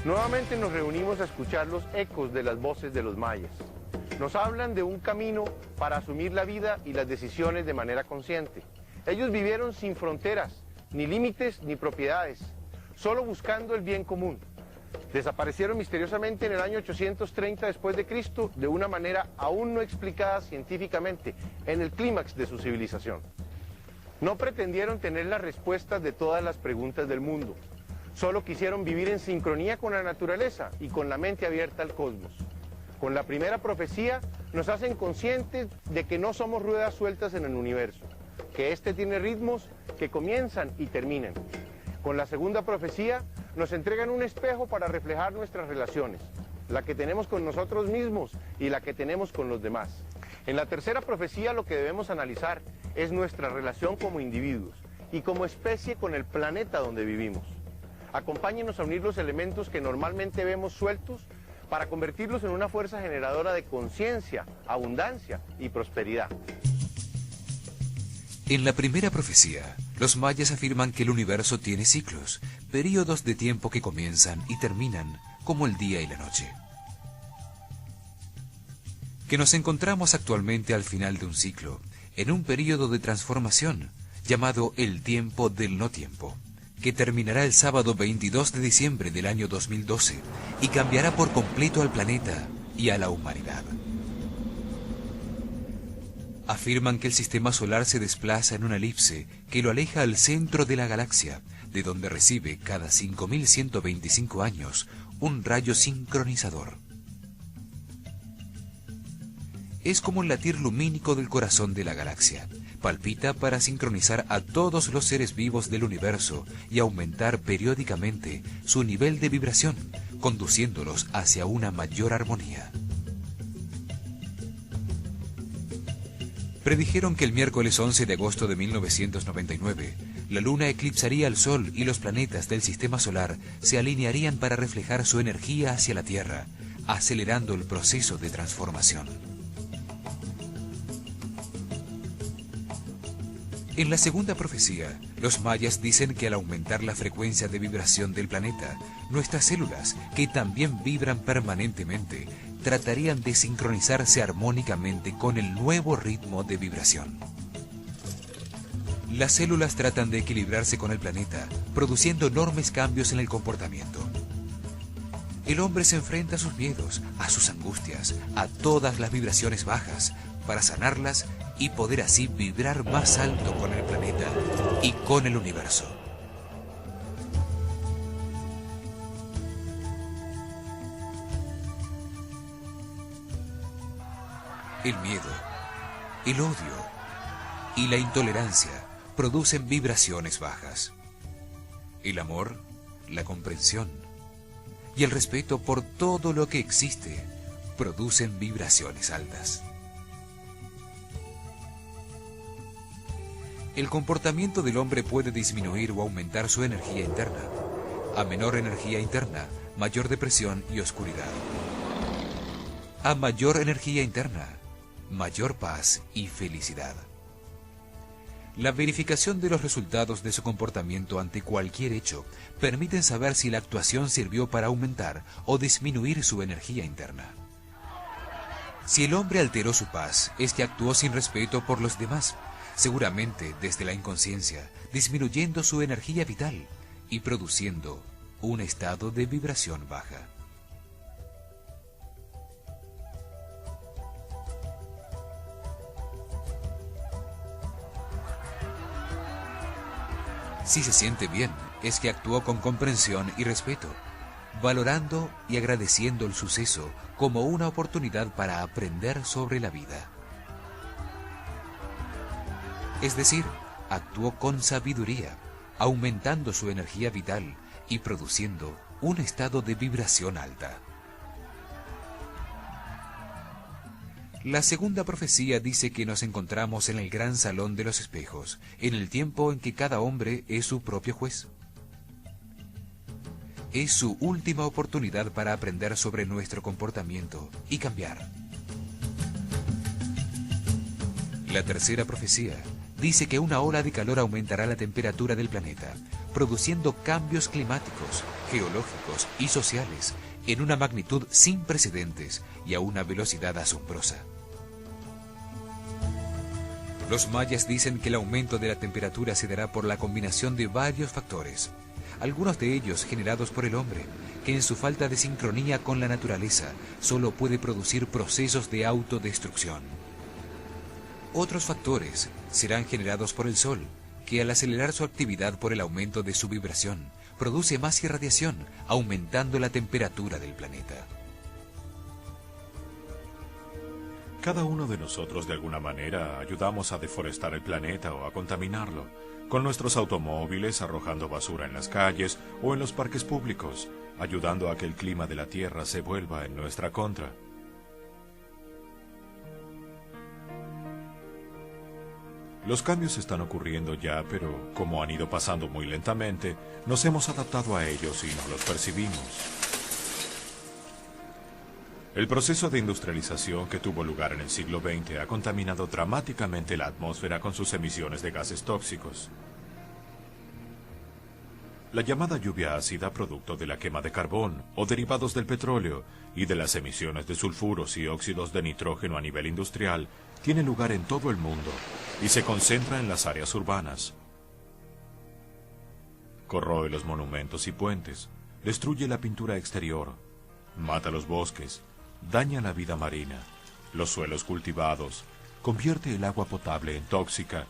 Nuevamente nos reunimos a escuchar los ecos de las voces de los mayas. Nos hablan de un camino para asumir la vida y las decisiones de manera consciente. Ellos vivieron sin fronteras, ni límites, ni propiedades, solo buscando el bien común. Desaparecieron misteriosamente en el año 830 después de Cristo de una manera aún no explicada científicamente, en el clímax de su civilización. No pretendieron tener las respuestas de todas las preguntas del mundo. Solo quisieron vivir en sincronía con la naturaleza y con la mente abierta al cosmos. Con la primera profecía nos hacen conscientes de que no somos ruedas sueltas en el universo, que éste tiene ritmos que comienzan y terminan. Con la segunda profecía nos entregan un espejo para reflejar nuestras relaciones, la que tenemos con nosotros mismos y la que tenemos con los demás. En la tercera profecía lo que debemos analizar es nuestra relación como individuos y como especie con el planeta donde vivimos. Acompáñenos a unir los elementos que normalmente vemos sueltos para convertirlos en una fuerza generadora de conciencia, abundancia y prosperidad. En la primera profecía, los mayas afirman que el universo tiene ciclos, períodos de tiempo que comienzan y terminan, como el día y la noche. Que nos encontramos actualmente al final de un ciclo, en un período de transformación, llamado el tiempo del no tiempo, que terminará el sábado 22 de diciembre del año 2012 y cambiará por completo al planeta y a la humanidad. Afirman que el sistema solar se desplaza en una elipse que lo aleja al centro de la galaxia, de donde recibe cada 5.125 años un rayo sincronizador. Es como el latir lumínico del corazón de la galaxia. Palpita para sincronizar a todos los seres vivos del universo y aumentar periódicamente su nivel de vibración, conduciéndolos hacia una mayor armonía. Predijeron que el miércoles 11 de agosto de 1999, la luna eclipsaría al Sol y los planetas del sistema solar se alinearían para reflejar su energía hacia la Tierra, acelerando el proceso de transformación. En la segunda profecía, los mayas dicen que al aumentar la frecuencia de vibración del planeta, nuestras células, que también vibran permanentemente, tratarían de sincronizarse armónicamente con el nuevo ritmo de vibración. Las células tratan de equilibrarse con el planeta, produciendo enormes cambios en el comportamiento. El hombre se enfrenta a sus miedos, a sus angustias, a todas las vibraciones bajas, para sanarlas y poder así vibrar más alto con el planeta y con el universo. El miedo, el odio y la intolerancia producen vibraciones bajas. El amor, la comprensión y el respeto por todo lo que existe producen vibraciones altas. El comportamiento del hombre puede disminuir o aumentar su energía interna. A menor energía interna, mayor depresión y oscuridad. A mayor energía interna, mayor paz y felicidad. La verificación de los resultados de su comportamiento ante cualquier hecho permiten saber si la actuación sirvió para aumentar o disminuir su energía interna. Si el hombre alteró su paz, es que actuó sin respeto por los demás, seguramente desde la inconsciencia, disminuyendo su energía vital y produciendo un estado de vibración baja. Si se siente bien, es que actuó con comprensión y respeto, valorando y agradeciendo el suceso como una oportunidad para aprender sobre la vida. Es decir, actuó con sabiduría, aumentando su energía vital y produciendo un estado de vibración alta. La segunda profecía dice que nos encontramos en el gran salón de los espejos, en el tiempo en que cada hombre es su propio juez. Es su última oportunidad para aprender sobre nuestro comportamiento y cambiar. La tercera profecía dice que una ola de calor aumentará la temperatura del planeta, produciendo cambios climáticos, geológicos y sociales en una magnitud sin precedentes y a una velocidad asombrosa. Los mayas dicen que el aumento de la temperatura se dará por la combinación de varios factores, algunos de ellos generados por el hombre, que en su falta de sincronía con la naturaleza solo puede producir procesos de autodestrucción. Otros factores serán generados por el Sol, que al acelerar su actividad por el aumento de su vibración, produce más irradiación, aumentando la temperatura del planeta. Cada uno de nosotros de alguna manera ayudamos a deforestar el planeta o a contaminarlo, con nuestros automóviles arrojando basura en las calles o en los parques públicos, ayudando a que el clima de la Tierra se vuelva en nuestra contra. Los cambios están ocurriendo ya, pero como han ido pasando muy lentamente, nos hemos adaptado a ellos y no los percibimos. El proceso de industrialización que tuvo lugar en el siglo XX ha contaminado dramáticamente la atmósfera con sus emisiones de gases tóxicos. La llamada lluvia ácida, producto de la quema de carbón o derivados del petróleo y de las emisiones de sulfuros y óxidos de nitrógeno a nivel industrial, tiene lugar en todo el mundo y se concentra en las áreas urbanas. Corroe los monumentos y puentes, destruye la pintura exterior, mata los bosques, daña la vida marina, los suelos cultivados, convierte el agua potable en tóxica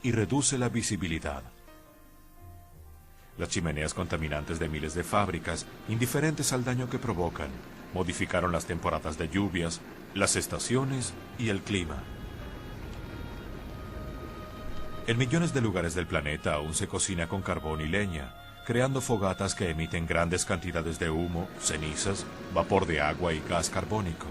y reduce la visibilidad. Las chimeneas contaminantes de miles de fábricas, indiferentes al daño que provocan, modificaron las temporadas de lluvias, las estaciones y el clima. En millones de lugares del planeta aún se cocina con carbón y leña, creando fogatas que emiten grandes cantidades de humo, cenizas, vapor de agua y gas carbónico.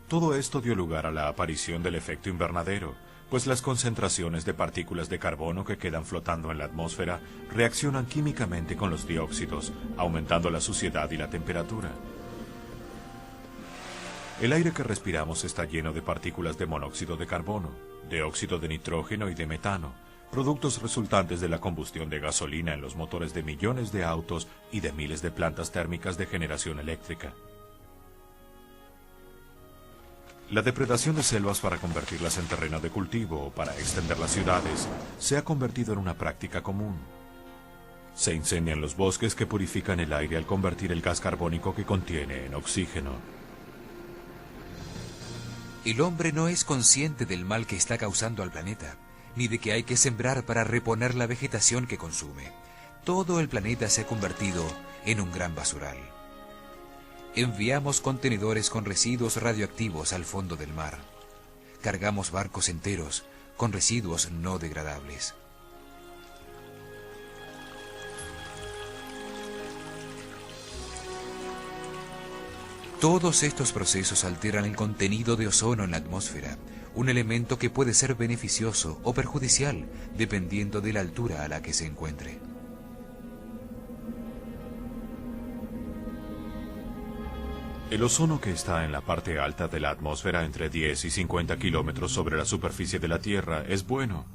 Todo esto dio lugar a la aparición del efecto invernadero, pues las concentraciones de partículas de carbono que quedan flotando en la atmósfera reaccionan químicamente con los dióxidos, aumentando la suciedad y la temperatura. El aire que respiramos está lleno de partículas de monóxido de carbono, de óxido de nitrógeno y de metano, productos resultantes de la combustión de gasolina en los motores de millones de autos y de miles de plantas térmicas de generación eléctrica. La depredación de selvas para convertirlas en terreno de cultivo o para extender las ciudades se ha convertido en una práctica común. Se incendian los bosques que purifican el aire al convertir el gas carbónico que contiene en oxígeno. El hombre no es consciente del mal que está causando al planeta, ni de que hay que sembrar para reponer la vegetación que consume. Todo el planeta se ha convertido en un gran basural. Enviamos contenedores con residuos radioactivos al fondo del mar. Cargamos barcos enteros con residuos no degradables. Todos estos procesos alteran el contenido de ozono en la atmósfera, un elemento que puede ser beneficioso o perjudicial dependiendo de la altura a la que se encuentre. El ozono, que está en la parte alta de la atmósfera entre 10 y 50 kilómetros sobre la superficie de la Tierra, es bueno.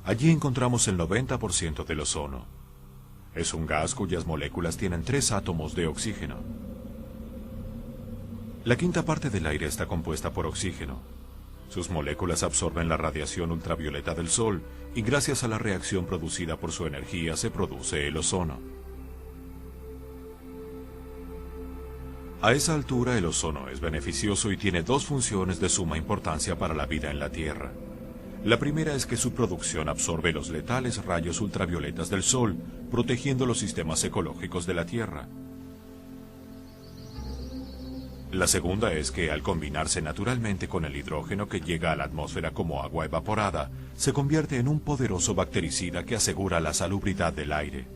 Allí encontramos el 90% del ozono. Es un gas cuyas moléculas tienen 3 átomos de oxígeno. La quinta parte del aire está compuesta por oxígeno. Sus moléculas absorben la radiación ultravioleta del Sol y gracias a la reacción producida por su energía se produce el ozono. A esa altura el ozono es beneficioso y tiene 2 funciones de suma importancia para la vida en la Tierra. La primera es que su producción absorbe los letales rayos ultravioletas del Sol, protegiendo los sistemas ecológicos de la Tierra. La segunda es que, al combinarse naturalmente con el hidrógeno que llega a la atmósfera como agua evaporada, se convierte en un poderoso bactericida que asegura la salubridad del aire.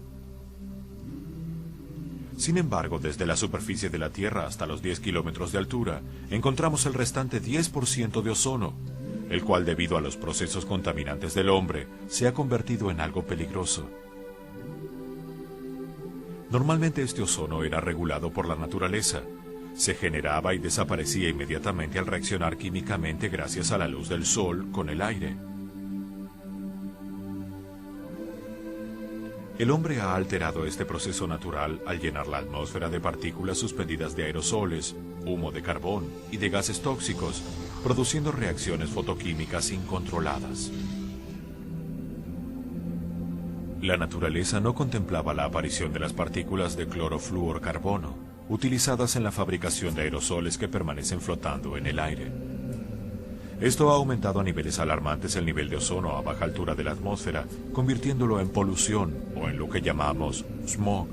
Sin embargo, desde la superficie de la Tierra hasta los 10 kilómetros de altura, encontramos el restante 10% de ozono, el cual, debido a los procesos contaminantes del hombre, se ha convertido en algo peligroso. Normalmente este ozono era regulado por la naturaleza. Se generaba y desaparecía inmediatamente al reaccionar químicamente gracias a la luz del sol con el aire. El hombre ha alterado este proceso natural al llenar la atmósfera de partículas suspendidas de aerosoles, humo de carbón y de gases tóxicos, produciendo reacciones fotoquímicas incontroladas. La naturaleza no contemplaba la aparición de las partículas de clorofluorcarbono, utilizadas en la fabricación de aerosoles que permanecen flotando en el aire. Esto ha aumentado a niveles alarmantes el nivel de ozono a baja altura de la atmósfera, convirtiéndolo en polución o en lo que llamamos smog.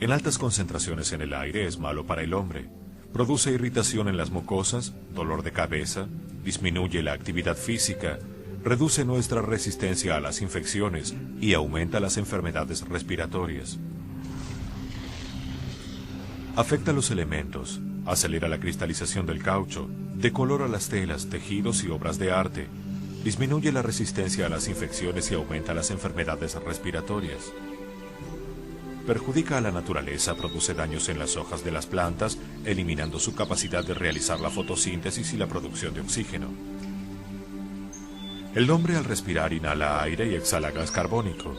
En altas concentraciones en el aire es malo para el hombre. Produce irritación en las mucosas, dolor de cabeza, disminuye la actividad física, reduce nuestra resistencia a las infecciones y aumenta las enfermedades respiratorias. Afecta los elementos, acelera la cristalización del caucho, decolora las telas, tejidos y obras de arte, disminuye la resistencia a las infecciones y aumenta las enfermedades respiratorias. Perjudica a la naturaleza, produce daños en las hojas de las plantas, eliminando su capacidad de realizar la fotosíntesis y la producción de oxígeno. El hombre al respirar inhala aire y exhala gas carbónico.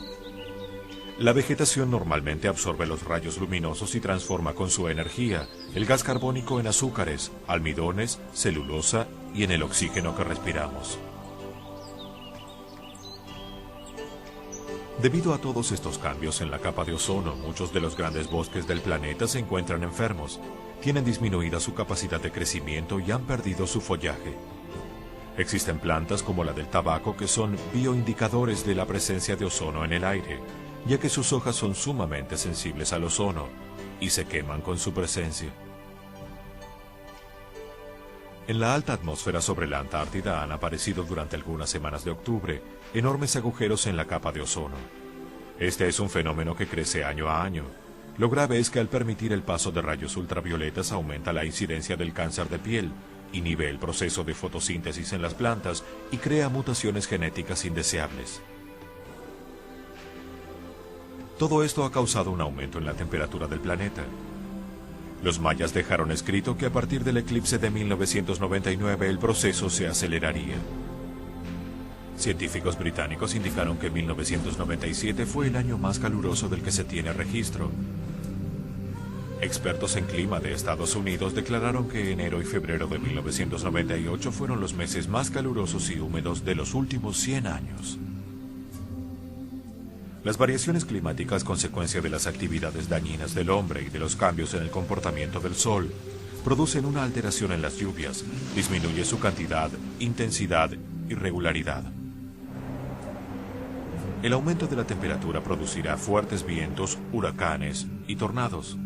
La vegetación normalmente absorbe los rayos luminosos y transforma con su energía el gas carbónico en azúcares, almidones, celulosa y en el oxígeno que respiramos. Debido a todos estos cambios en la capa de ozono, muchos de los grandes bosques del planeta se encuentran enfermos, tienen disminuida su capacidad de crecimiento y han perdido su follaje. Existen plantas como la del tabaco que son bioindicadores de la presencia de ozono en el aire, ya que sus hojas son sumamente sensibles al ozono y se queman con su presencia. En la alta atmósfera sobre la Antártida han aparecido durante algunas semanas de octubre enormes agujeros en la capa de ozono. Este es un fenómeno que crece año a año. Lo grave es que al permitir el paso de rayos ultravioletas aumenta la incidencia del cáncer de piel, inhibe el proceso de fotosíntesis en las plantas y crea mutaciones genéticas indeseables. Todo esto ha causado un aumento en la temperatura del planeta. Los mayas dejaron escrito que a partir del eclipse de 1999 el proceso se aceleraría. Científicos británicos indicaron que 1997 fue el año más caluroso del que se tiene registro. Expertos en clima de Estados Unidos declararon que enero y febrero de 1998 fueron los meses más calurosos y húmedos de los últimos 100 años. Las variaciones climáticas, consecuencia de las actividades dañinas del hombre y de los cambios en el comportamiento del sol, producen una alteración en las lluvias, disminuye su cantidad, intensidad y regularidad. El aumento de la temperatura producirá fuertes vientos, huracanes y tornados.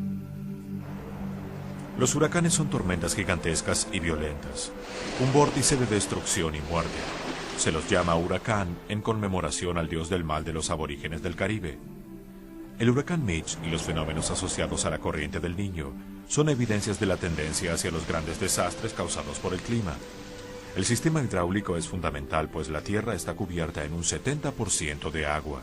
Los huracanes son tormentas gigantescas y violentas, un vórtice de destrucción y muerte. Se los llama huracán en conmemoración al dios del mal de los aborígenes del Caribe. El huracán Mitch y los fenómenos asociados a la corriente del Niño son evidencias de la tendencia hacia los grandes desastres causados por el clima. El sistema hidráulico es fundamental, pues la Tierra está cubierta en un 70% de agua.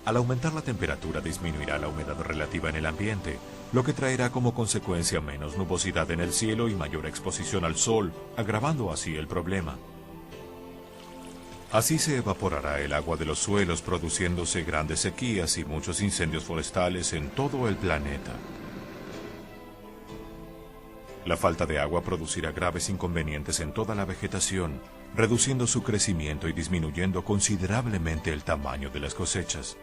Al aumentar la temperatura disminuirá la humedad relativa en el ambiente, lo que traerá como consecuencia menos nubosidad en el cielo y mayor exposición al sol, agravando así el problema. Así se evaporará el agua de los suelos, produciéndose grandes sequías y muchos incendios forestales en todo el planeta. La falta de agua producirá graves inconvenientes en toda la vegetación, reduciendo su crecimiento y disminuyendo considerablemente el tamaño de las cosechas.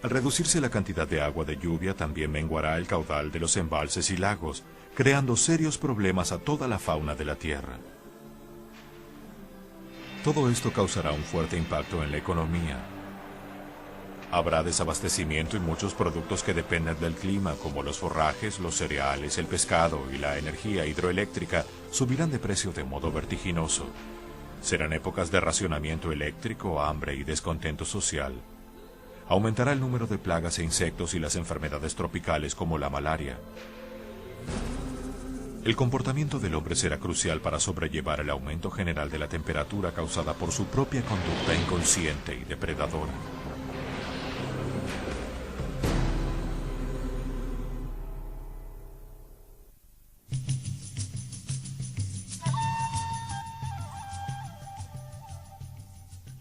Al reducirse la cantidad de agua de lluvia, también menguará el caudal de los embalses y lagos, creando serios problemas a toda la fauna de la Tierra. Todo esto causará un fuerte impacto en la economía. Habrá desabastecimiento y muchos productos que dependen del clima, como los forrajes, los cereales, el pescado y la energía hidroeléctrica, subirán de precio de modo vertiginoso. Serán épocas de racionamiento eléctrico, hambre y descontento social. Aumentará el número de plagas e insectos y las enfermedades tropicales como la malaria. El comportamiento del hombre será crucial para sobrellevar el aumento general de la temperatura causada por su propia conducta inconsciente y depredadora.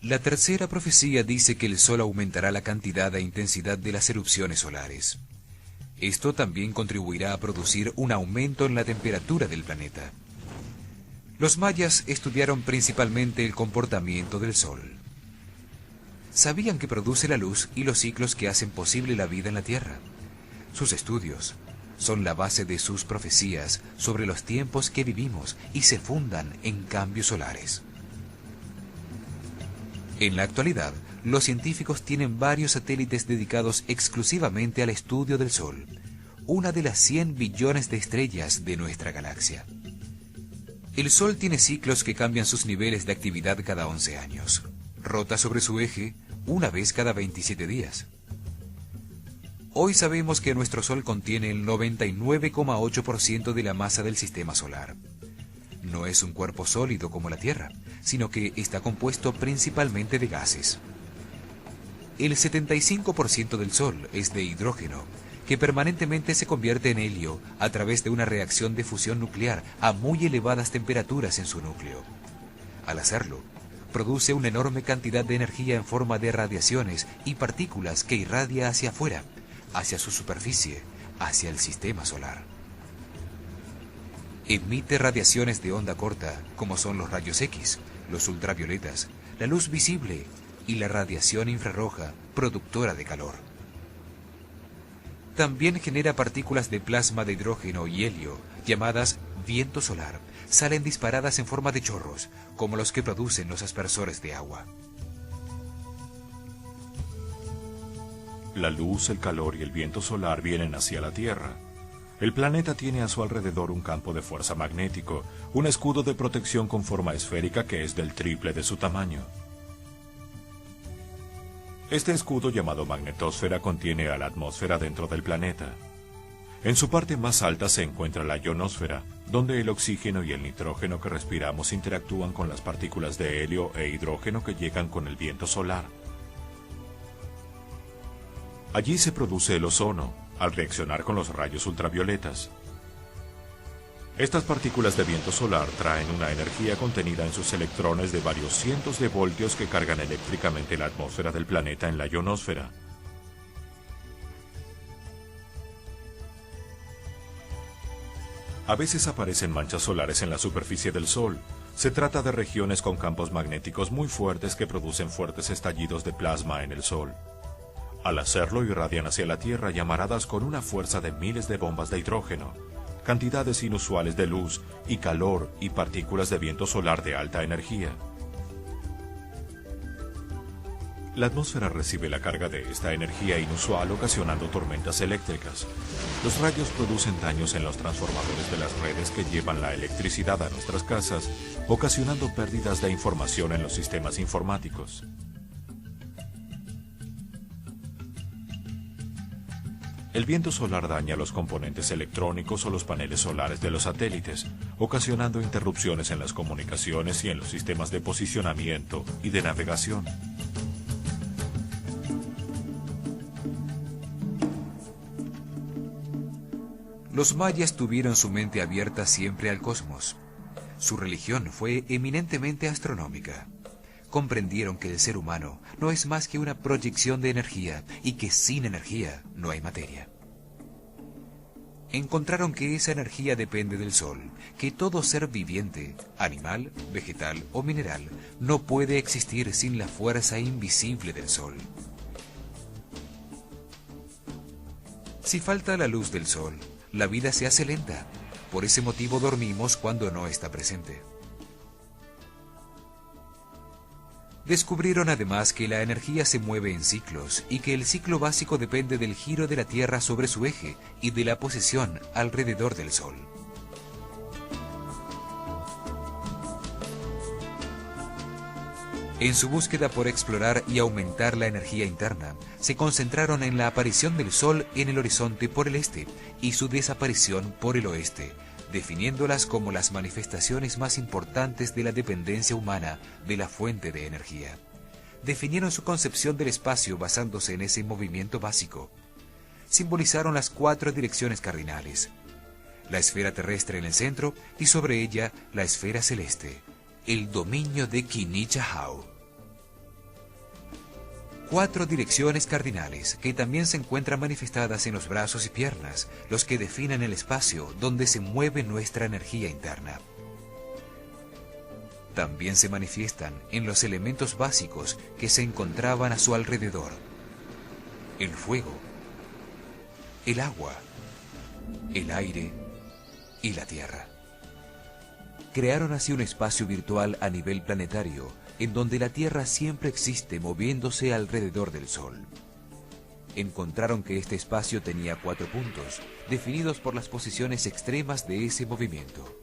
La tercera profecía dice que el Sol aumentará la cantidad e intensidad de las erupciones solares. Esto también contribuirá a producir un aumento en la temperatura del planeta. Los mayas estudiaron principalmente el comportamiento del Sol. Sabían que produce la luz y los ciclos que hacen posible la vida en la Tierra. Sus estudios son la base de sus profecías sobre los tiempos que vivimos y se fundan en cambios solares. En la actualidad, los científicos tienen varios satélites dedicados exclusivamente al estudio del Sol, una de las 100 billones de estrellas de nuestra galaxia. El Sol tiene ciclos que cambian sus niveles de actividad cada 11 años. Rota sobre su eje una vez cada 27 días. Hoy sabemos que nuestro Sol contiene el 99,8% de la masa del sistema solar. No es un cuerpo sólido como la Tierra, sino que está compuesto principalmente de gases. El 75% del Sol es de hidrógeno, que permanentemente se convierte en helio a través de una reacción de fusión nuclear a muy elevadas temperaturas en su núcleo. Al hacerlo, produce una enorme cantidad de energía en forma de radiaciones y partículas que irradia hacia afuera, hacia su superficie, hacia el sistema solar. Emite radiaciones de onda corta, como son los rayos X, los ultravioletas, la luz visible y la radiación infrarroja, productora de calor. También genera partículas de plasma de hidrógeno y helio, llamadas viento solar. Salen disparadas en forma de chorros, como los que producen los aspersores de agua. La luz, el calor y el viento solar vienen hacia la Tierra. El planeta tiene a su alrededor un campo de fuerza magnético, un escudo de protección con forma esférica que es del triple de su tamaño. Este escudo llamado magnetosfera contiene a la atmósfera dentro del planeta. En su parte más alta se encuentra la ionosfera, donde el oxígeno y el nitrógeno que respiramos interactúan con las partículas de helio e hidrógeno que llegan con el viento solar. Allí se produce el ozono, al reaccionar con los rayos ultravioletas. Estas partículas de viento solar traen una energía contenida en sus electrones de varios cientos de voltios que cargan eléctricamente la atmósfera del planeta en la ionosfera. A veces aparecen manchas solares en la superficie del Sol. Se trata de regiones con campos magnéticos muy fuertes que producen fuertes estallidos de plasma en el Sol. Al hacerlo irradian hacia la Tierra llamaradas con una fuerza de miles de bombas de hidrógeno, cantidades inusuales de luz y calor y partículas de viento solar de alta energía. La atmósfera recibe la carga de esta energía inusual ocasionando tormentas eléctricas. Los rayos producen daños en los transformadores de las redes que llevan la electricidad a nuestras casas, ocasionando pérdidas de información en los sistemas informáticos. El viento solar daña los componentes electrónicos o los paneles solares de los satélites, ocasionando interrupciones en las comunicaciones y en los sistemas de posicionamiento y de navegación. Los mayas tuvieron su mente abierta siempre al cosmos. Su religión fue eminentemente astronómica. Comprendieron que el ser humano no es más que una proyección de energía y que sin energía no hay materia. Encontraron que esa energía depende del Sol, que todo ser viviente, animal, vegetal o mineral, no puede existir sin la fuerza invisible del Sol. Si falta la luz del Sol, la vida se hace lenta. Por ese motivo dormimos cuando no está presente. Descubrieron además que la energía se mueve en ciclos y que el ciclo básico depende del giro de la Tierra sobre su eje y de la posición alrededor del Sol. En su búsqueda por explorar y aumentar la energía interna, se concentraron en la aparición del Sol en el horizonte por el este y su desaparición por el oeste, definiéndolas como las manifestaciones más importantes de la dependencia humana de la fuente de energía. Definieron su concepción del espacio basándose en ese movimiento básico. Simbolizaron las 4 direcciones cardinales: la esfera terrestre en el centro y sobre ella la esfera celeste, el dominio de Kinichahau. 4 direcciones cardinales que también se encuentran manifestadas en los brazos y piernas, los que definen el espacio donde se mueve nuestra energía interna. También se manifiestan en los elementos básicos que se encontraban a su alrededor: el fuego, el agua, el aire y la tierra. Crearon así un espacio virtual a nivel planetario, en donde la Tierra siempre existe moviéndose alrededor del Sol. Encontraron que este espacio tenía 4 puntos, definidos por las posiciones extremas de ese movimiento.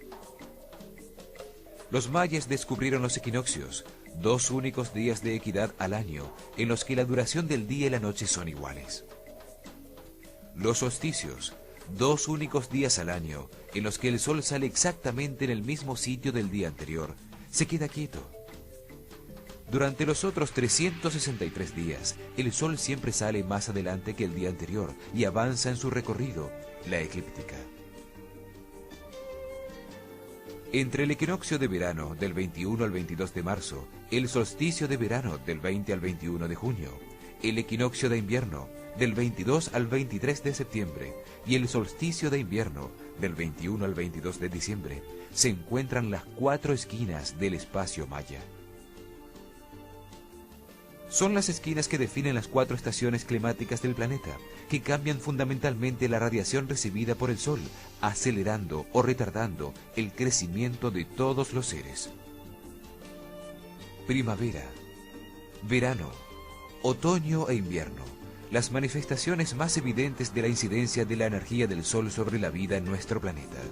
Los mayas descubrieron los equinoccios, 2 únicos días de equidad al año, en los que la duración del día y la noche son iguales. Los solsticios, 2 únicos días al año, en los que el sol sale exactamente en el mismo sitio del día anterior, se queda quieto. Durante los otros 363 días, el sol siempre sale más adelante que el día anterior y avanza en su recorrido, la eclíptica. Entre el equinoccio de verano del 21 al 22 de marzo, el solsticio de verano del 20 al 21 de junio, el equinoccio de invierno del 22 al 23 de septiembre y el solsticio de invierno del 21 al 22 de diciembre, se encuentran las 4 esquinas del espacio maya. Son las esquinas que definen las 4 estaciones climáticas del planeta, que cambian fundamentalmente la radiación recibida por el Sol, acelerando o retardando el crecimiento de todos los seres. Primavera, verano, otoño e invierno, las manifestaciones más evidentes de la incidencia de la energía del Sol sobre la vida en nuestro planeta.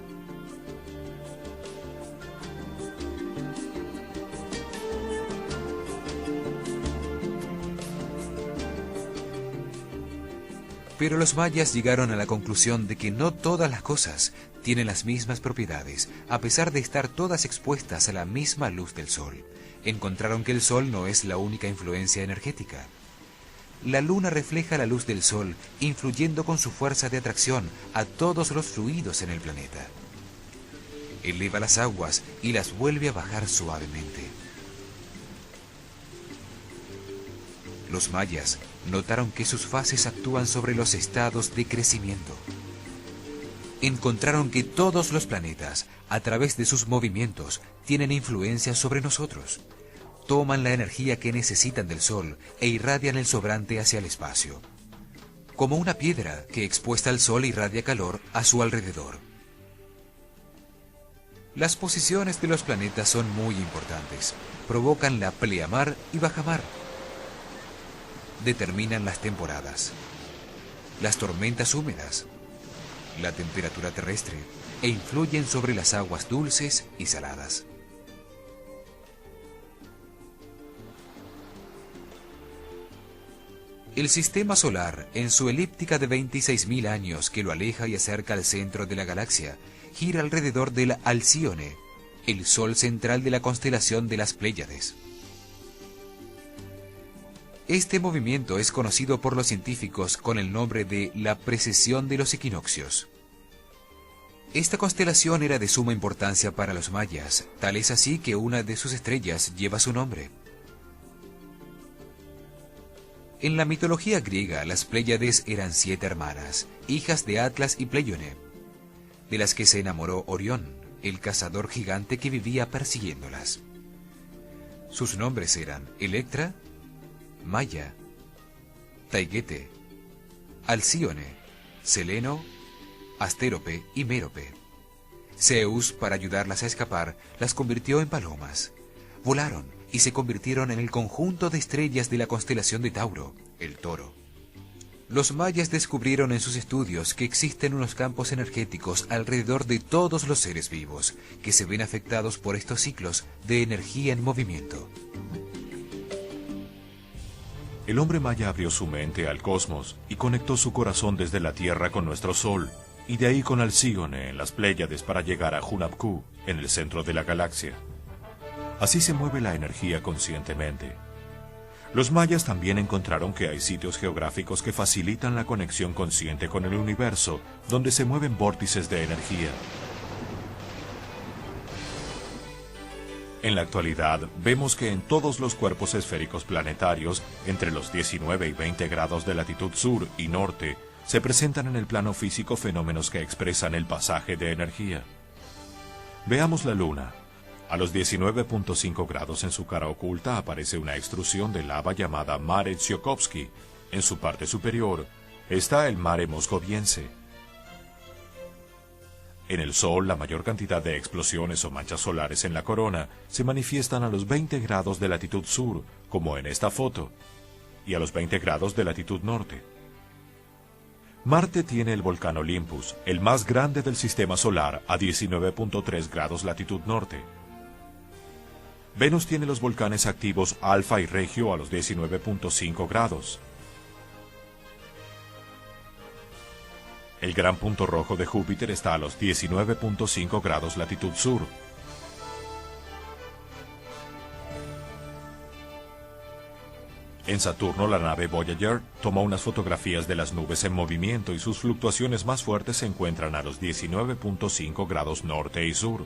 Pero los mayas llegaron a la conclusión de que no todas las cosas tienen las mismas propiedades, a pesar de estar todas expuestas a la misma luz del sol. Encontraron que el sol no es la única influencia energética. La luna refleja la luz del sol, influyendo con su fuerza de atracción a todos los fluidos en el planeta. Eleva las aguas y las vuelve a bajar suavemente. Los mayas notaron que sus fases actúan sobre los estados de crecimiento. Encontraron que todos los planetas, a través de sus movimientos, tienen influencia sobre nosotros. Toman la energía que necesitan del Sol e irradian el sobrante hacia el espacio. Como una piedra que expuesta al Sol irradia calor a su alrededor. Las posiciones de los planetas son muy importantes. Provocan la pleamar y bajamar. Determinan las temporadas, las tormentas húmedas, la temperatura terrestre e influyen sobre las aguas dulces y saladas. El sistema solar, en su elíptica de 26.000 años que lo aleja y acerca al centro de la galaxia, gira alrededor del Alcíone, el sol central de la constelación de las Pléyades. Este movimiento es conocido por los científicos con el nombre de la precesión de los equinoccios. Esta constelación era de suma importancia para los mayas, tal es así que una de sus estrellas lleva su nombre. En la mitología griega, las Pléyades eran 7 hermanas, hijas de Atlas y Pleione, de las que se enamoró Orión, el cazador gigante que vivía persiguiéndolas. Sus nombres eran Electra, Maya, Taiguete, Alcíone, Seleno, Astérope y Mérope. Zeus, para ayudarlas a escapar, las convirtió en palomas. Volaron y se convirtieron en el conjunto de estrellas de la constelación de Tauro, el Toro. Los mayas descubrieron en sus estudios que existen unos campos energéticos alrededor de todos los seres vivos, que se ven afectados por estos ciclos de energía en movimiento. El hombre maya abrió su mente al cosmos y conectó su corazón desde la Tierra con nuestro Sol, y de ahí con Alcíone en las Pléyades para llegar a Hunabku, en el centro de la galaxia. Así se mueve la energía conscientemente. Los mayas también encontraron que hay sitios geográficos que facilitan la conexión consciente con el universo, donde se mueven vórtices de energía. En la actualidad, vemos que en todos los cuerpos esféricos planetarios, entre los 19 y 20 grados de latitud sur y norte, se presentan en el plano físico fenómenos que expresan el pasaje de energía. Veamos la Luna. A los 19.5 grados en su cara oculta aparece una extrusión de lava llamada Mare Tsiolkovsky. En su parte superior está el Mare Moscoviense. En el Sol, la mayor cantidad de explosiones o manchas solares en la corona se manifiestan a los 20 grados de latitud sur, como en esta foto, y a los 20 grados de latitud norte. Marte tiene el volcán Olympus, el más grande del sistema solar, a 19.3 grados latitud norte. Venus tiene los volcanes activos Alfa y Regio a los 19.5 grados. El gran punto rojo de Júpiter está a los 19.5 grados latitud sur. En Saturno, la nave Voyager tomó unas fotografías de las nubes en movimiento y sus fluctuaciones más fuertes se encuentran a los 19.5 grados norte y sur.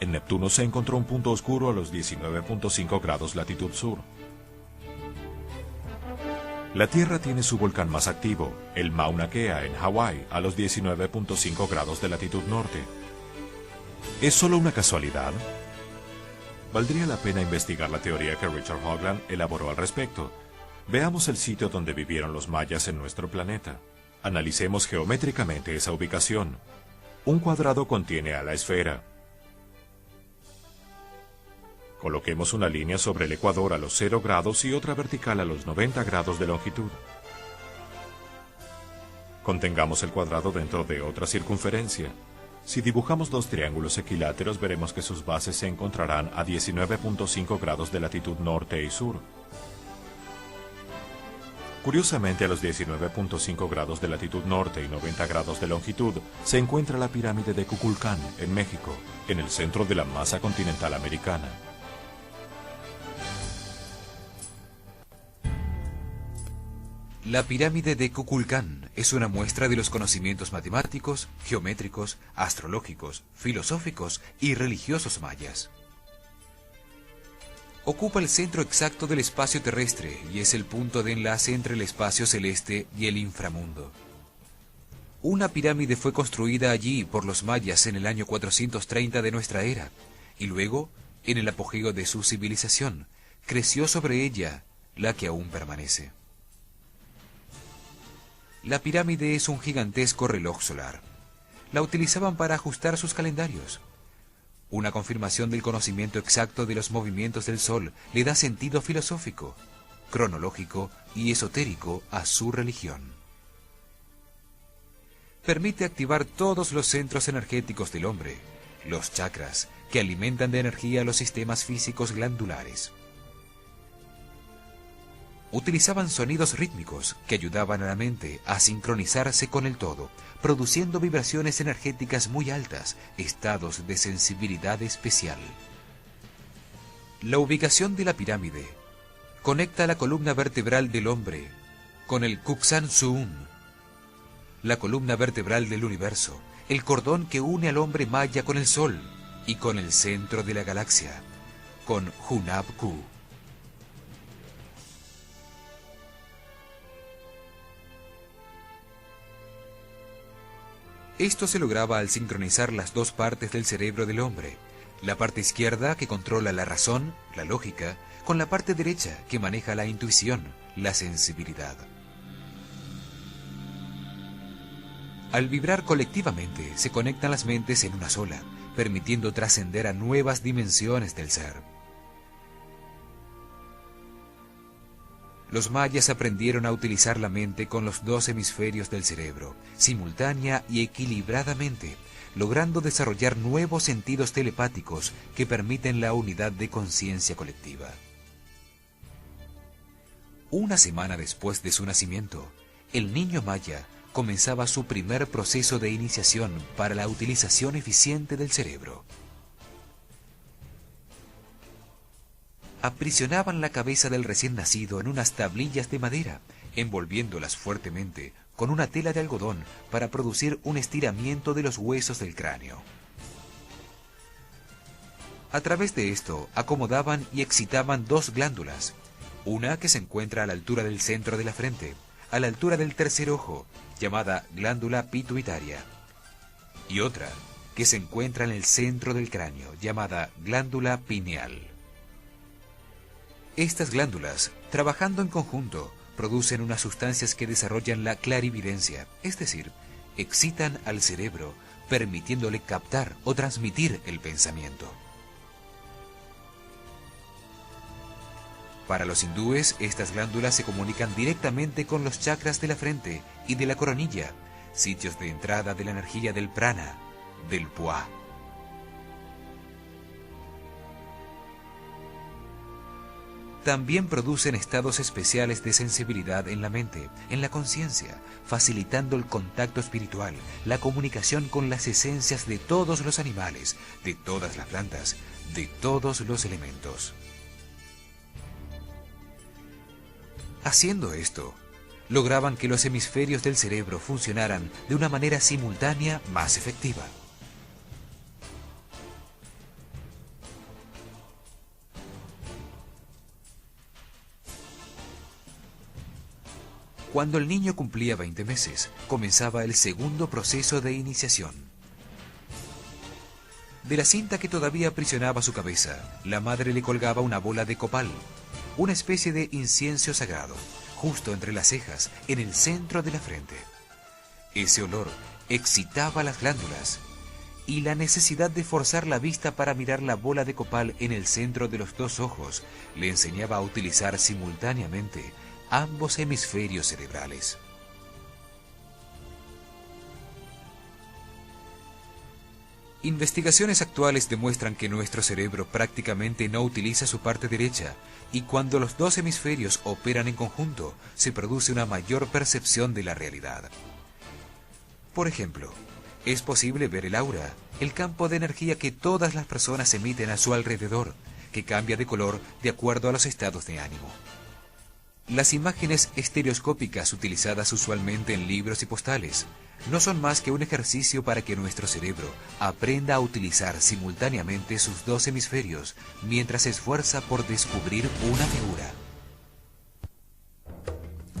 En Neptuno se encontró un punto oscuro a los 19.5 grados latitud sur. La Tierra tiene su volcán más activo, el Mauna Kea en Hawái, a los 19.5 grados de latitud norte. ¿Es solo una casualidad? Valdría la pena investigar la teoría que Richard Hoagland elaboró al respecto. Veamos el sitio donde vivieron los mayas en nuestro planeta. Analicemos geométricamente esa ubicación. Un cuadrado contiene a la esfera. Coloquemos una línea sobre el ecuador a los 0 grados y otra vertical a los 90 grados de longitud. Contengamos el cuadrado dentro de otra circunferencia. Si dibujamos dos triángulos equiláteros, veremos que sus bases se encontrarán a 19.5 grados de latitud norte y sur. Curiosamente, a los 19.5 grados de latitud norte y 90 grados de longitud, se encuentra la pirámide de Kukulcán, en México, en el centro de la masa continental americana. La pirámide de Kukulcán es una muestra de los conocimientos matemáticos, geométricos, astrológicos, filosóficos y religiosos mayas. Ocupa el centro exacto del espacio terrestre y es el punto de enlace entre el espacio celeste y el inframundo. Una pirámide fue construida allí por los mayas en el año 430 de nuestra era, y luego, en el apogeo de su civilización, creció sobre ella la que aún permanece. La pirámide es un gigantesco reloj solar. La utilizaban para ajustar sus calendarios. Una confirmación del conocimiento exacto de los movimientos del Sol le da sentido filosófico, cronológico y esotérico a su religión. Permite activar todos los centros energéticos del hombre, los chakras, que alimentan de energía los sistemas físicos glandulares. Utilizaban sonidos rítmicos que ayudaban a la mente a sincronizarse con el todo, produciendo vibraciones energéticas muy altas, estados de sensibilidad especial. La ubicación de la pirámide conecta la columna vertebral del hombre con el Kuksan-Suun, la columna vertebral del universo, el cordón que une al hombre maya con el Sol y con el centro de la galaxia, con Hunab-Ku. Esto se lograba al sincronizar las dos partes del cerebro del hombre, la parte izquierda que controla la razón, la lógica, con la parte derecha que maneja la intuición, la sensibilidad. Al vibrar colectivamente se conectan las mentes en una sola, permitiendo trascender a nuevas dimensiones del ser. Los mayas aprendieron a utilizar la mente con los dos hemisferios del cerebro, simultánea y equilibradamente, logrando desarrollar nuevos sentidos telepáticos que permiten la unidad de conciencia colectiva. Una semana después de su nacimiento, el niño maya comenzaba su primer proceso de iniciación para la utilización eficiente del cerebro. Aprisionaban la cabeza del recién nacido en unas tablillas de madera, envolviéndolas fuertemente con una tela de algodón para producir un estiramiento de los huesos del cráneo. A través de esto acomodaban y excitaban dos glándulas, una que se encuentra a la altura del centro de la frente, a la altura del tercer ojo, llamada glándula pituitaria, y otra que se encuentra en el centro del cráneo, llamada glándula pineal. Estas glándulas, trabajando en conjunto, producen unas sustancias que desarrollan la clarividencia, es decir, excitan al cerebro, permitiéndole captar o transmitir el pensamiento. Para los hindúes, estas glándulas se comunican directamente con los chakras de la frente y de la coronilla, sitios de entrada de la energía del prana, del pua. También producen estados especiales de sensibilidad en la mente, en la conciencia, facilitando el contacto espiritual, la comunicación con las esencias de todos los animales, de todas las plantas, de todos los elementos. Haciendo esto, lograban que los hemisferios del cerebro funcionaran de una manera simultánea más efectiva. Cuando el niño cumplía 20 meses, comenzaba el segundo proceso de iniciación. De la cinta que todavía aprisionaba su cabeza, la madre le colgaba una bola de copal, una especie de incienso sagrado, justo entre las cejas, en el centro de la frente. Ese olor excitaba las glándulas, y la necesidad de forzar la vista para mirar la bola de copal en el centro de los dos ojos le enseñaba a utilizar simultáneamente ambos hemisferios cerebrales. Investigaciones actuales demuestran que nuestro cerebro prácticamente no utiliza su parte derecha, y cuando los dos hemisferios operan en conjunto, se produce una mayor percepción de la realidad. Por ejemplo, es posible ver el aura, el campo de energía que todas las personas emiten a su alrededor, que cambia de color de acuerdo a los estados de ánimo. Las imágenes estereoscópicas utilizadas usualmente en libros y postales no son más que un ejercicio para que nuestro cerebro aprenda a utilizar simultáneamente sus dos hemisferios mientras se esfuerza por descubrir una figura.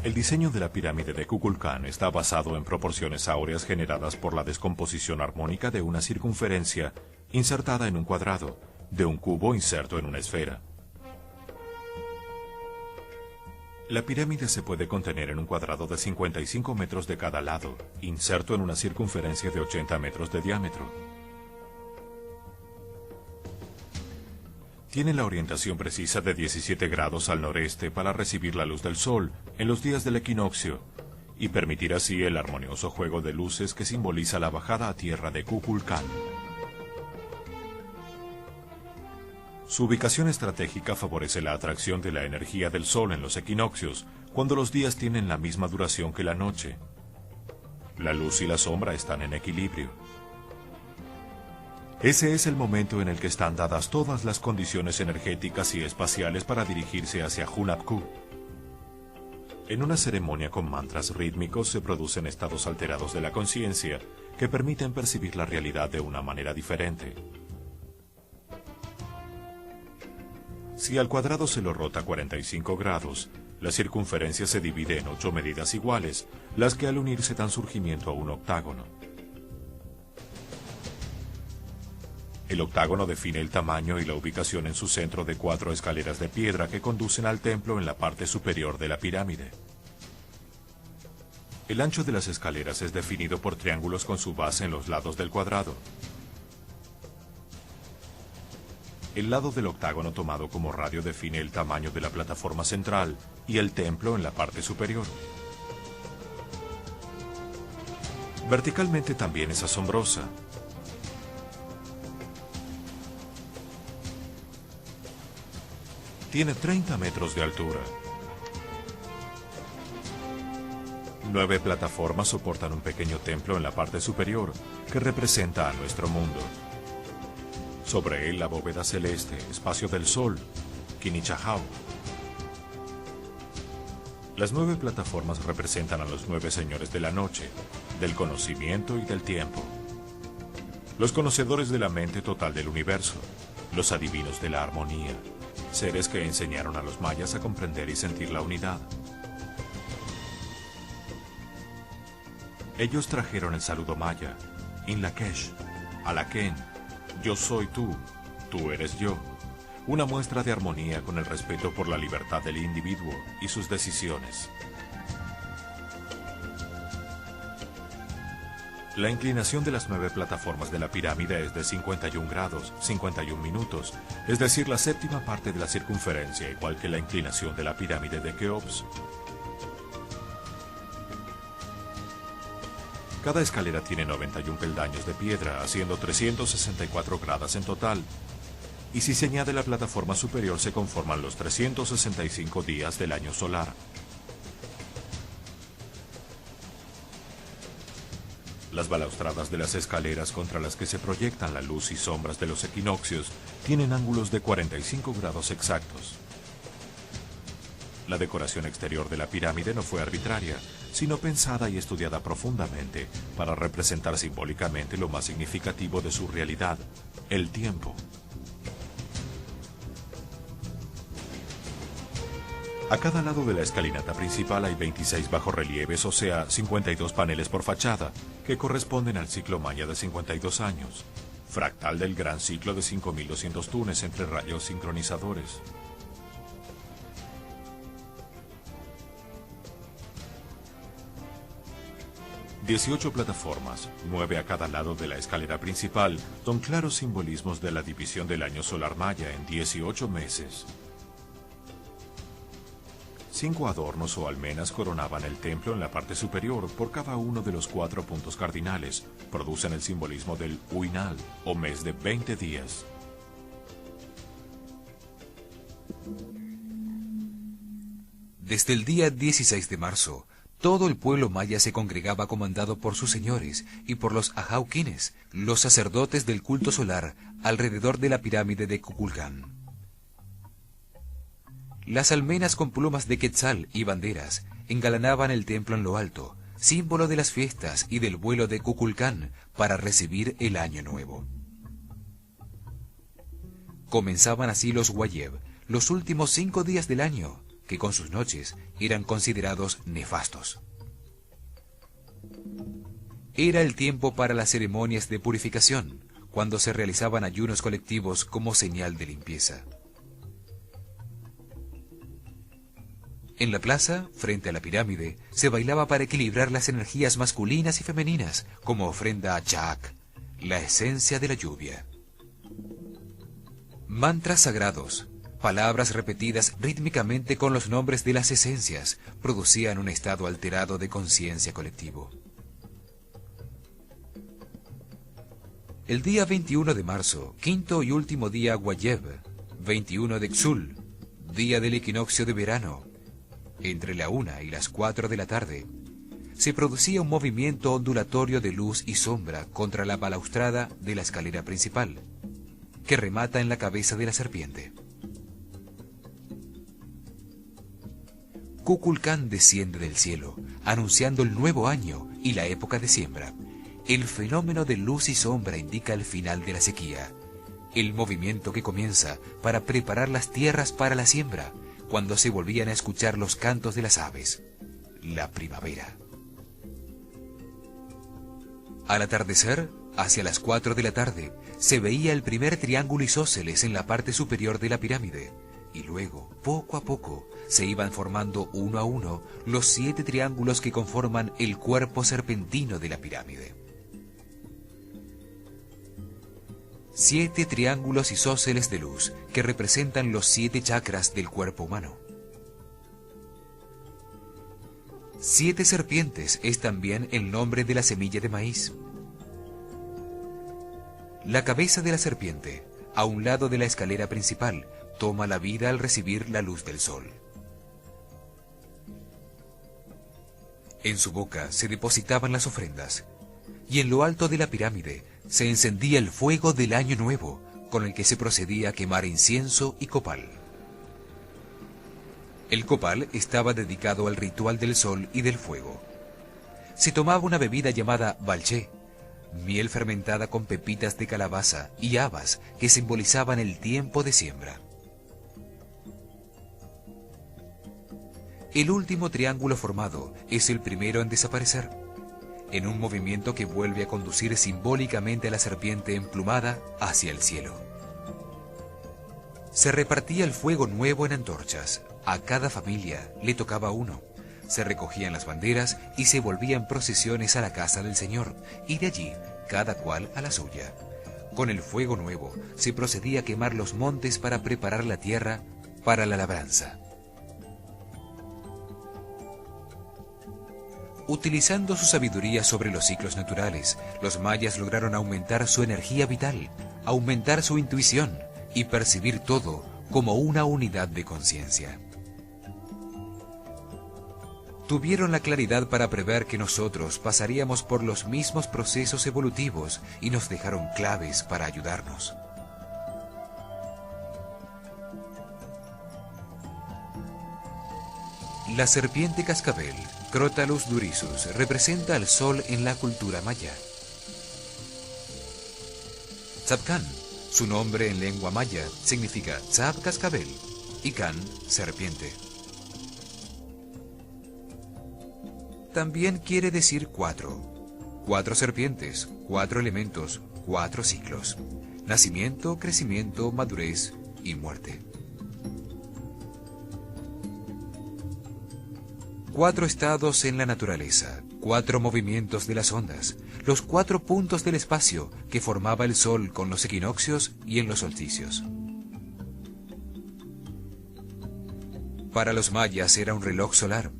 El diseño de la pirámide de Kukulcán está basado en proporciones áureas generadas por la descomposición armónica de una circunferencia insertada en un cuadrado, de un cubo inserto en una esfera. La pirámide se puede contener en un cuadrado de 55 metros de cada lado, inserto en una circunferencia de 80 metros de diámetro. Tiene la orientación precisa de 17 grados al noreste para recibir la luz del sol en los días del equinoccio y permitir así el armonioso juego de luces que simboliza la bajada a tierra de Kukulcán. Su ubicación estratégica favorece la atracción de la energía del sol en los equinoccios, cuando los días tienen la misma duración que la noche. La luz y la sombra están en equilibrio. Ese es el momento en el que están dadas todas las condiciones energéticas y espaciales para dirigirse hacia Hunabku. En una ceremonia con mantras rítmicos se producen estados alterados de la conciencia que permiten percibir la realidad de una manera diferente. Si al cuadrado se lo rota 45 grados, la circunferencia se divide en 8 medidas iguales, las que al unirse dan surgimiento a un octágono. El octágono define el tamaño y la ubicación en su centro de 4 escaleras de piedra que conducen al templo en la parte superior de la pirámide. El ancho de las escaleras es definido por triángulos con su base en los lados del cuadrado. El lado del octágono tomado como radio define el tamaño de la plataforma central y el templo en la parte superior. Verticalmente también es asombrosa. Tiene 30 metros de altura. 9 plataformas soportan un pequeño templo en la parte superior que representa a nuestro mundo. Sobre él la bóveda celeste, espacio del sol, Kinichahau. Las 9 plataformas representan a los 9 señores de la noche, del conocimiento y del tiempo. Los conocedores de la mente total del universo, los adivinos de la armonía, seres que enseñaron a los mayas a comprender y sentir la unidad. Ellos trajeron el saludo maya, Inlakesh, Alaken, yo soy tú, tú eres yo, una muestra de armonía con el respeto por la libertad del individuo y sus decisiones. La inclinación de las 9 plataformas de la pirámide es de 51 grados, 51 minutos, es decir, la séptima parte de la circunferencia, igual que la inclinación de la pirámide de Keops. Cada escalera tiene 91 peldaños de piedra, haciendo 364 gradas en total. Y si se añade la plataforma superior, se conforman los 365 días del año solar. Las balaustradas de las escaleras contra las que se proyectan la luz y sombras de los equinoccios tienen ángulos de 45 grados exactos. La decoración exterior de la pirámide no fue arbitraria, sino pensada y estudiada profundamente para representar simbólicamente lo más significativo de su realidad, el tiempo. A cada lado de la escalinata principal hay 26 bajorrelieves, o sea, 52 paneles por fachada, que corresponden al ciclo maya de 52 años, fractal del gran ciclo de 5200 tunes entre rayos sincronizadores. ...18 plataformas, 9 a cada lado de la escalera principal... son claros simbolismos de la división del año solar maya en 18 meses. 5 adornos o almenas coronaban el templo en la parte superior por cada uno de los 4 puntos cardinales. Producen el simbolismo del Uinal, o mes de 20 días. Desde el día 16 de marzo, todo el pueblo maya se congregaba comandado por sus señores y por los ajauquines, los sacerdotes del culto solar, alrededor de la pirámide de Kukulcán. Las almenas con plumas de quetzal y banderas engalanaban el templo en lo alto, símbolo de las fiestas y del vuelo de Kukulcán para recibir el año nuevo. Comenzaban así los Wayeb, los últimos 5 días del año, que con sus noches eran considerados nefastos. Era el tiempo para las ceremonias de purificación, cuando se realizaban ayunos colectivos como señal de limpieza. En la plaza, frente a la pirámide, se bailaba para equilibrar las energías masculinas y femeninas, como ofrenda a Chak, la esencia de la lluvia. Mantras sagrados, palabras repetidas rítmicamente con los nombres de las esencias, producían un estado alterado de conciencia colectivo. El día 21 de marzo, quinto y último día Wayeb, 21 de Xul, día del equinoccio de verano, entre la 1 y las 4 de la tarde, se producía un movimiento ondulatorio de luz y sombra contra la balaustrada de la escalera principal, que remata en la cabeza de la serpiente. Kukulcán desciende del cielo, anunciando el nuevo año y la época de siembra. El fenómeno de luz y sombra indica el final de la sequía, el movimiento que comienza para preparar las tierras para la siembra, cuando se volvían a escuchar los cantos de las aves, la primavera. Al atardecer, hacia las 4 de la tarde, se veía el primer triángulo isósceles en la parte superior de la pirámide, y luego, poco a poco, se iban formando uno a uno los 7 triángulos que conforman el cuerpo serpentino de la pirámide. 7 triángulos isósceles de luz que representan los 7 chakras del cuerpo humano. 7 serpientes es también el nombre de la semilla de maíz. La cabeza de la serpiente, a un lado de la escalera principal, toma la vida al recibir la luz del sol. En su boca se depositaban las ofrendas, y en lo alto de la pirámide se encendía el fuego del año nuevo, con el que se procedía a quemar incienso y copal. El copal estaba dedicado al ritual del sol y del fuego. Se tomaba una bebida llamada balché, miel fermentada con pepitas de calabaza y habas que simbolizaban el tiempo de siembra. El último triángulo formado es el primero en desaparecer, en un movimiento que vuelve a conducir simbólicamente a la serpiente emplumada hacia el cielo. Se repartía el fuego nuevo en antorchas. A cada familia le tocaba uno. Se recogían las banderas y se volvían procesiones a la casa del Señor, y de allí cada cual a la suya. Con el fuego nuevo se procedía a quemar los montes para preparar la tierra para la labranza. Utilizando su sabiduría sobre los ciclos naturales, los mayas lograron aumentar su energía vital, aumentar su intuición y percibir todo como una unidad de conciencia. Tuvieron la claridad para prever que nosotros pasaríamos por los mismos procesos evolutivos y nos dejaron claves para ayudarnos. La serpiente cascabel, Crotalus durisus, representa al sol en la cultura maya. Tzapcan, su nombre en lengua maya, significa Tzap cascabel y Can, serpiente. También quiere decir cuatro. 4 serpientes, 4 elementos, 4 ciclos. Nacimiento, crecimiento, madurez y muerte. 4 estados en la naturaleza, 4 movimientos de las ondas, los 4 puntos del espacio que formaba el Sol con los equinoccios y en los solsticios. Para los mayas era un reloj solar.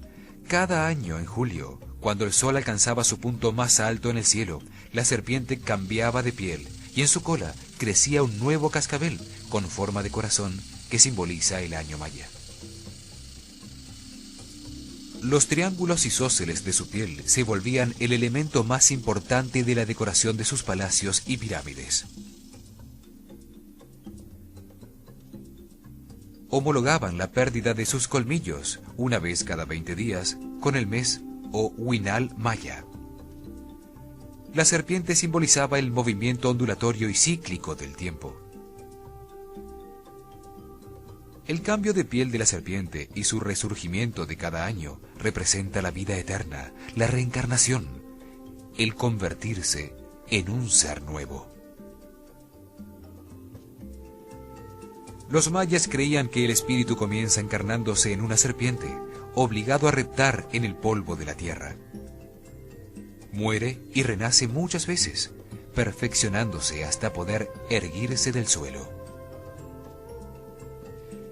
Cada año en julio, cuando el Sol alcanzaba su punto más alto en el cielo, la serpiente cambiaba de piel y en su cola crecía un nuevo cascabel con forma de corazón que simboliza el año maya. Los triángulos isósceles de su piel se volvían el elemento más importante de la decoración de sus palacios y pirámides. Homologaban la pérdida de sus colmillos una vez cada 20 días con el mes o Huinal maya. La serpiente simbolizaba el movimiento ondulatorio y cíclico del tiempo. El cambio de piel de la serpiente y su resurgimiento de cada año representa la vida eterna, la reencarnación, el convertirse en un ser nuevo. Los mayas creían que el espíritu comienza encarnándose en una serpiente, obligado a reptar en el polvo de la tierra. Muere y renace muchas veces, perfeccionándose hasta poder erguirse del suelo.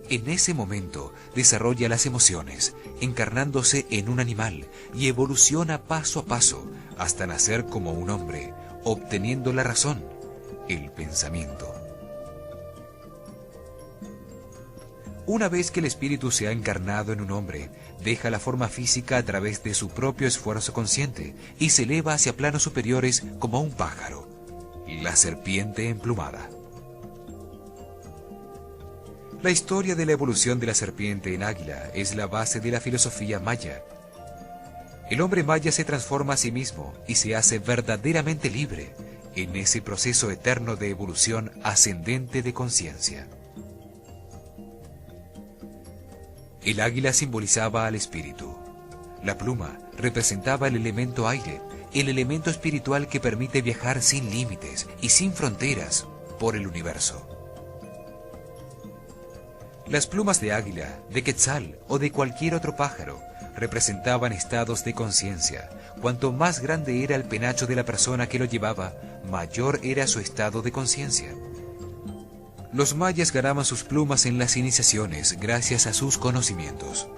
En ese momento desarrolla las emociones, encarnándose en un animal y evoluciona paso a paso hasta nacer como un hombre, obteniendo la razón, el pensamiento. Una vez que el espíritu se ha encarnado en un hombre, deja la forma física a través de su propio esfuerzo consciente y se eleva hacia planos superiores como un pájaro, la serpiente emplumada. La historia de la evolución de la serpiente en águila es la base de la filosofía maya. El hombre maya se transforma a sí mismo y se hace verdaderamente libre en ese proceso eterno de evolución ascendente de conciencia. El águila simbolizaba al espíritu. La pluma representaba el elemento aire, el elemento espiritual que permite viajar sin límites y sin fronteras por el universo. Las plumas de águila, de quetzal o de cualquier otro pájaro representaban estados de conciencia. Cuanto más grande era el penacho de la persona que lo llevaba, mayor era su estado de conciencia. Los mayas ganaban sus plumas en las iniciaciones gracias a sus conocimientos.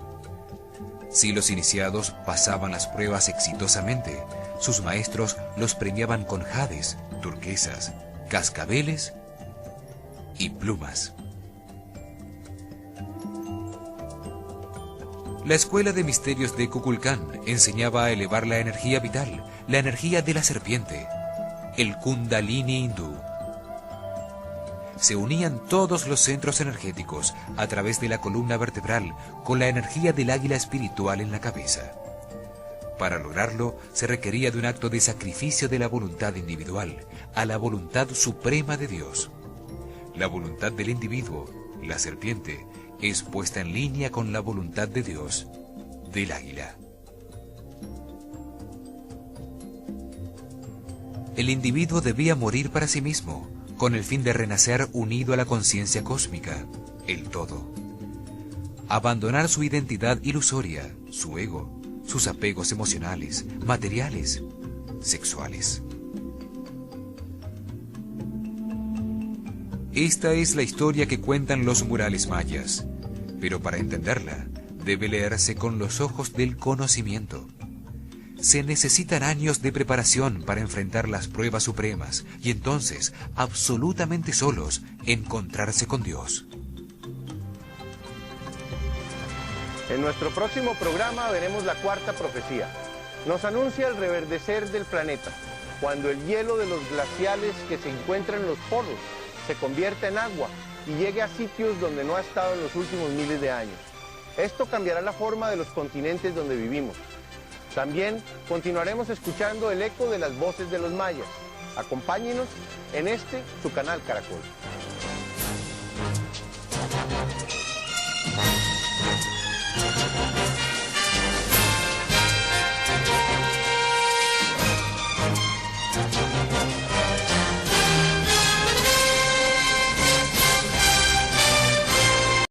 Si los iniciados pasaban las pruebas exitosamente, sus maestros los premiaban con jades, turquesas, cascabeles y plumas. La escuela de misterios de Kukulcán enseñaba a elevar la energía vital, la energía de la serpiente, el Kundalini hindú. Se unían todos los centros energéticos a través de la columna vertebral con la energía del águila espiritual en la cabeza. Para lograrlo, se requería de un acto de sacrificio de la voluntad individual a la voluntad suprema de Dios. La voluntad del individuo, la serpiente, es puesta en línea con la voluntad de Dios, del águila. El individuo debía morir para sí mismo, con el fin de renacer unido a la conciencia cósmica, el todo. Abandonar su identidad ilusoria, su ego, sus apegos emocionales, materiales, sexuales. Esta es la historia que cuentan los murales mayas, pero para entenderla, debe leerse con los ojos del conocimiento. Se necesitan años de preparación para enfrentar las pruebas supremas y entonces, absolutamente solos, encontrarse con Dios. En nuestro próximo programa veremos la cuarta profecía. Nos anuncia el reverdecer del planeta, cuando el hielo de los glaciales que se encuentran en los polos se convierta en agua y llegue a sitios donde no ha estado en los últimos miles de años. Esto cambiará la forma de los continentes donde vivimos. También continuaremos escuchando el eco de las voces de los mayas. Acompáñenos en su canal Caracol.